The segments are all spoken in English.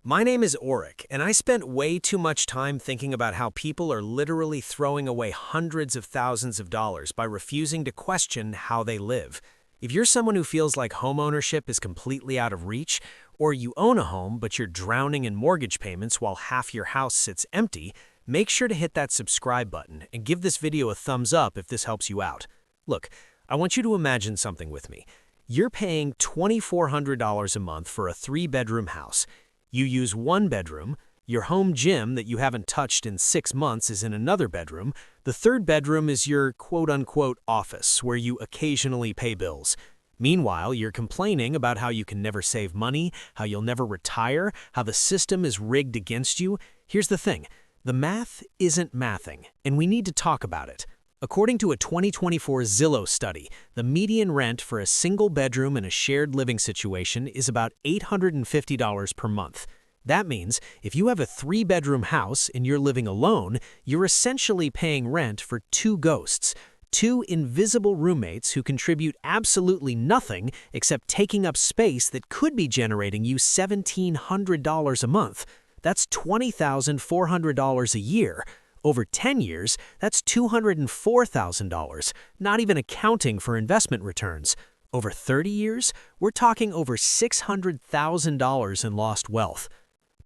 My name is Oric, and I spent way too much time thinking about how people are literally throwing away hundreds of thousands of dollars by refusing to question how they live. If you're someone who feels like homeownership is completely out of reach, or you own a home but you're drowning in mortgage payments while half your house sits empty, make sure to hit that subscribe button and give this video a thumbs up if this helps you out. Look, I want you to imagine something with me. You're paying $2,400 a month for a 3-bedroom house. You use one bedroom, your home gym that you haven't touched in 6 months is in another bedroom, the third bedroom is your quote-unquote office where you occasionally pay bills. Meanwhile, you're complaining about how you can never save money, how you'll never retire, how the system is rigged against you. Here's the thing, the math isn't mathing, and we need to talk about it. According to a 2024 Zillow study, the median rent for a single bedroom in a shared living situation is about $850 per month. That means if you have a 3-bedroom house and you're living alone, you're essentially paying rent for 2 ghosts, 2 invisible roommates who contribute absolutely nothing except taking up space that could be generating you $1,700 a month. That's $20,400 a year. Over 10 years, that's $204,000, not even accounting for investment returns. Over 30 years, we're talking over $600,000 in lost wealth.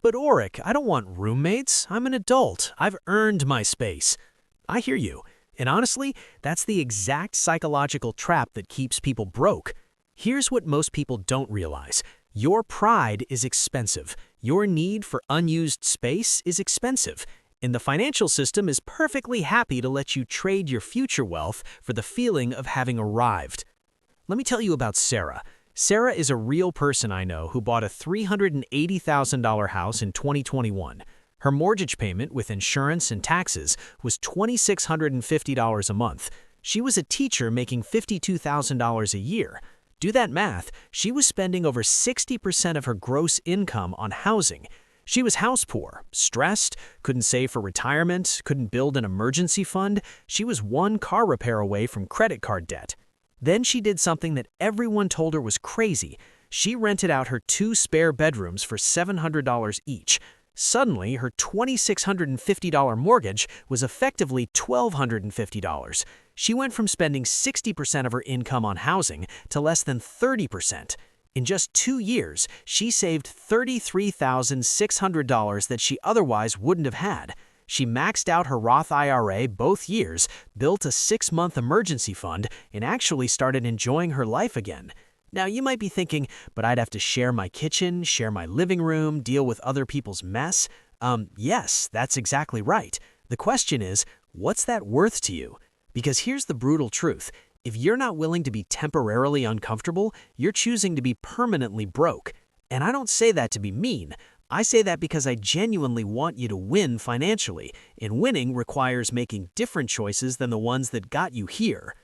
But Oric, I don't want roommates. I'm an adult. I've earned my space. I hear you. And honestly, that's the exact psychological trap that keeps people broke. Here's what most people don't realize. Your pride is expensive. Your need for unused space is expensive. And the financial system is perfectly happy to let you trade your future wealth for the feeling of having arrived. Let me tell you about Sarah. Sarah is a real person I know who bought a $380,000 house in 2021. Her mortgage payment with insurance and taxes was $2,650 a month. She was a teacher making $52,000 a year. Do that math, she was spending over 60% of her gross income on housing. She was house poor, stressed, couldn't save for retirement, couldn't build an emergency fund. She was one car repair away from credit card debt. Then she did something that everyone told her was crazy. She rented out her 2 spare bedrooms for $700 each. Suddenly, her $2,650 mortgage was effectively $1,250. She went from spending 60% of her income on housing to less than 30%. In just 2 years, she saved $33,600 that she otherwise wouldn't have had. She maxed out her Roth IRA both years, built a 6-month emergency fund, and actually started enjoying her life again. Now, you might be thinking, but I'd have to share my kitchen, share my living room, deal with other people's mess. Yes, that's exactly right. The question is, what's that worth to you? Because here's the brutal truth. If you're not willing to be temporarily uncomfortable, you're choosing to be permanently broke. And I don't say that to be mean. I say that because I genuinely want you to win financially, and winning requires making different choices than the ones that got you here.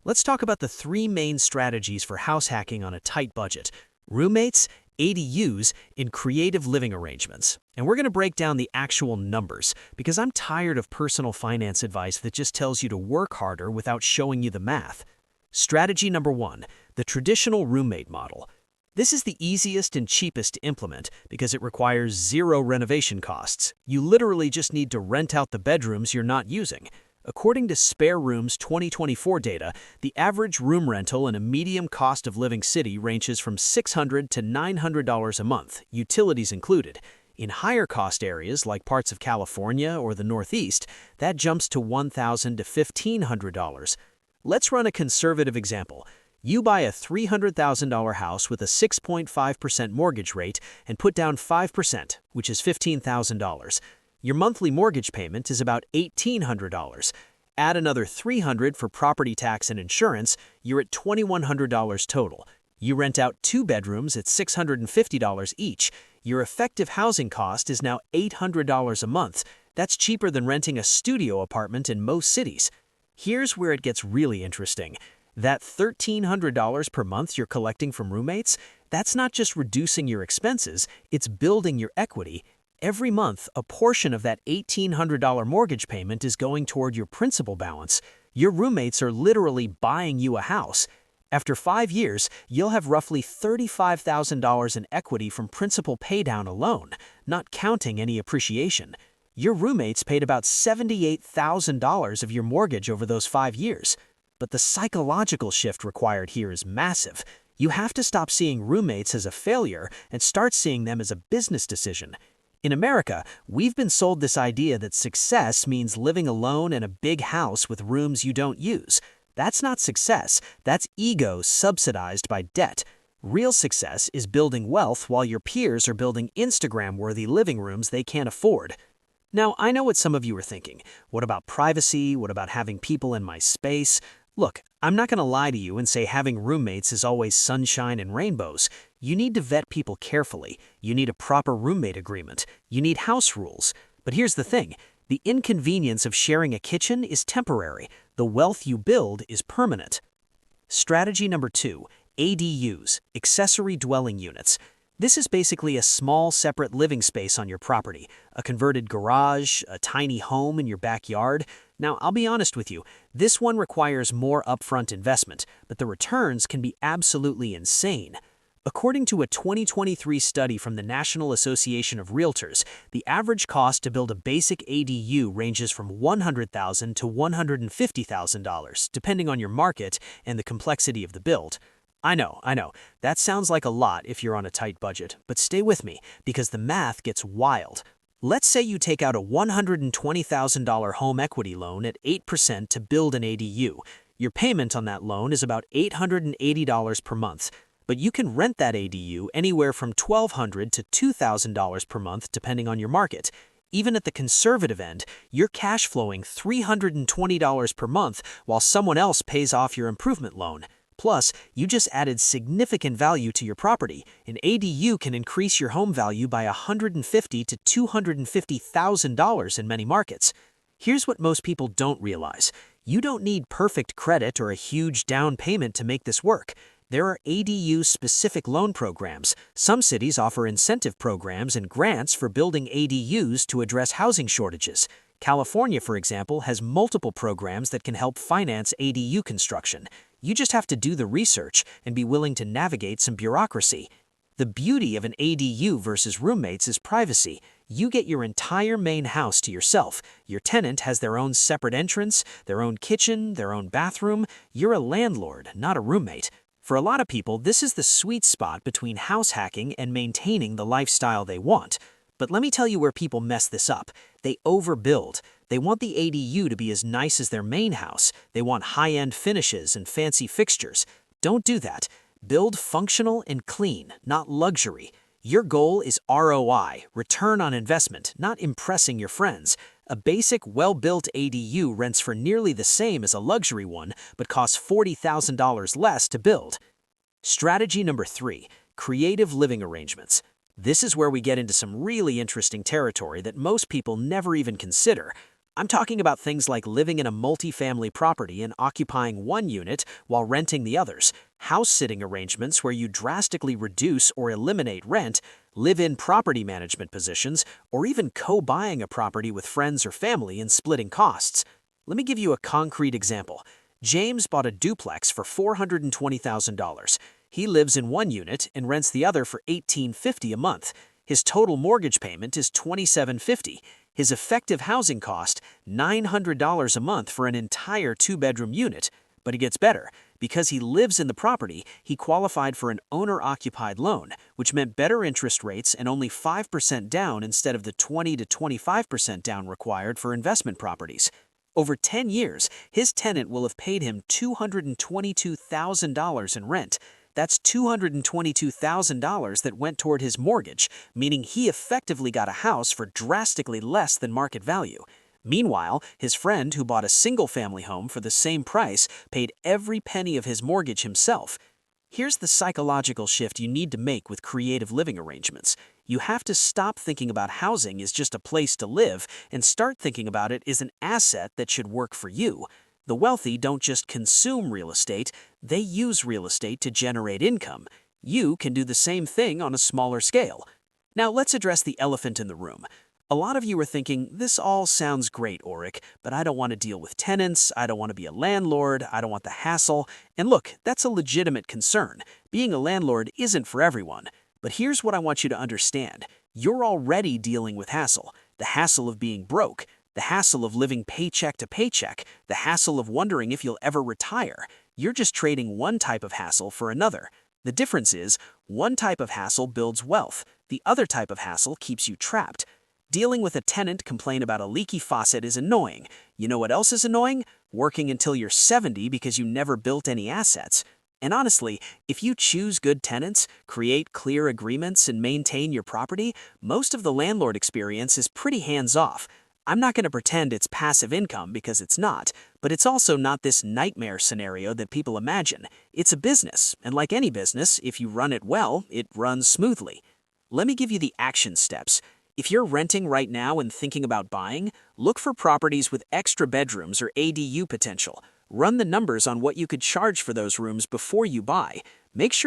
Let's talk about the 3 main strategies for house hacking on a tight budget: roommates, ADUs, and creative living arrangements. And we're going to break down the actual numbers, because I'm tired of personal finance advice that just tells you to work harder without showing you the math. Strategy number 1, the traditional roommate model. This is the easiest and cheapest to implement because it requires 0 renovation costs. You literally just need to rent out the bedrooms you're not using. According to Spare Room's 2024 data, the average room rental in a medium cost of living city ranges from $600 to $900 a month, utilities included. In higher cost areas like parts of California or the Northeast, that jumps to $1,000 to $1,500. Let's run a conservative example. You buy a $300,000 house with a 6.5% mortgage rate and put down 5%, which is $15,000. Your monthly mortgage payment is about $1,800. Add another $300 for property tax and insurance, you're at $2,100 total. You rent out 2 bedrooms at $650 each. Your effective housing cost is now $800 a month. That's cheaper than renting a studio apartment in most cities. Here's where it gets really interesting. That $1,300 per month you're collecting from roommates, that's not just reducing your expenses, it's building your equity. Every month, a portion of that $1,800 mortgage payment is going toward your principal balance. Your roommates are literally buying you a house. After 5 years, you'll have roughly $35,000 in equity from principal paydown alone, not counting any appreciation. Your roommates paid about $78,000 of your mortgage over those 5 years. But the psychological shift required here is massive. You have to stop seeing roommates as a failure and start seeing them as a business decision. In America, we've been sold this idea that success means living alone in a big house with rooms you don't use. That's not success, that's ego subsidized by debt. Real success is building wealth while your peers are building Instagram-worthy living rooms they can't afford. Now, I know what some of you are thinking. What about privacy? What about having people in my space? Look, I'm not going to lie to you and say having roommates is always sunshine and rainbows. You need to vet people carefully. You need a proper roommate agreement. You need house rules. But here's the thing. The inconvenience of sharing a kitchen is temporary. The wealth you build is permanent. Strategy number 2, ADUs, accessory dwelling units. This is basically a small separate living space on your property, a converted garage, a tiny home in your backyard. Now, I'll be honest with you, this one requires more upfront investment, but the returns can be absolutely insane. According to a 2023 study from the National Association of Realtors, the average cost to build a basic ADU ranges from $100,000 to $150,000, depending on your market and the complexity of the build. I know, that sounds like a lot if you're on a tight budget, but stay with me, because the math gets wild. Let's say you take out a $120,000 home equity loan at 8% to build an ADU. Your payment on that loan is about $880 per month. But you can rent that ADU anywhere from $1,200 to $2,000 per month depending on your market. Even at the conservative end, you're cash flowing $320 per month while someone else pays off your improvement loan. Plus, you just added significant value to your property. An ADU can increase your home value by $150,000 to $250,000 in many markets. Here's what most people don't realize. You don't need perfect credit or a huge down payment to make this work. There are ADU-specific loan programs. Some cities offer incentive programs and grants for building ADUs to address housing shortages. California, for example, has multiple programs that can help finance ADU construction. You just have to do the research and be willing to navigate some bureaucracy. The beauty of an ADU versus roommates is privacy. You get your entire main house to yourself. Your tenant has their own separate entrance, their own kitchen, their own bathroom. You're a landlord, not a roommate. For a lot of people, this is the sweet spot between house hacking and maintaining the lifestyle they want. But let me tell you where people mess this up. They overbuild. They want the ADU to be as nice as their main house. They want high-end finishes and fancy fixtures. Don't do that. Build functional and clean, not luxury. Your goal is ROI, return on investment, not impressing your friends. A basic, well-built ADU rents for nearly the same as a luxury one, but costs $40,000 less to build. Strategy number 3, creative living arrangements. This is where we get into some really interesting territory that most people never even consider. I'm talking about things like living in a multi-family property and occupying one unit while renting the others, house-sitting arrangements where you drastically reduce or eliminate rent, live-in property management positions, or even co-buying a property with friends or family and splitting costs. Let me give you a concrete example. James bought a duplex for $420,000. He lives in one unit and rents the other for $1,850 a month. His total mortgage payment is $2,750. His effective housing cost, $900 a month for an entire 2-bedroom unit. But it gets better. Because he lives in the property, he qualified for an owner-occupied loan, which meant better interest rates and only 5% down instead of the 20 to 25% down required for investment properties. Over 10 years, his tenant will have paid him $222,000 in rent. That's $222,000 that went toward his mortgage, meaning he effectively got a house for drastically less than market value. Meanwhile, his friend who bought a single-family home for the same price paid every penny of his mortgage himself. Here's the psychological shift you need to make with creative living arrangements. You have to stop thinking about housing as just a place to live and start thinking about it as an asset that should work for you. The wealthy don't just consume real estate, they use real estate to generate income. You can do the same thing on a smaller scale. Now let's address the elephant in the room. A lot of you are thinking, this all sounds great, Auric, but I don't want to deal with tenants, I don't want to be a landlord, I don't want the hassle. And look, that's a legitimate concern. Being a landlord isn't for everyone. But here's what I want you to understand. You're already dealing with hassle. The hassle of being broke, the hassle of living paycheck to paycheck, the hassle of wondering if you'll ever retire. You're just trading one type of hassle for another. The difference is, one type of hassle builds wealth, the other type of hassle keeps you trapped. Dealing with a tenant complain about a leaky faucet is annoying. You know what else is annoying? Working until you're 70 because you never built any assets. And honestly, if you choose good tenants, create clear agreements, and maintain your property, most of the landlord experience is pretty hands-off. I'm not going to pretend it's passive income because it's not, but it's also not this nightmare scenario that people imagine. It's a business, and like any business, if you run it well, it runs smoothly. Let me give you the action steps. If you're renting right now and thinking about buying, look for properties with extra bedrooms or ADU potential. Run the numbers on what you could charge for those rooms before you buy. Make sure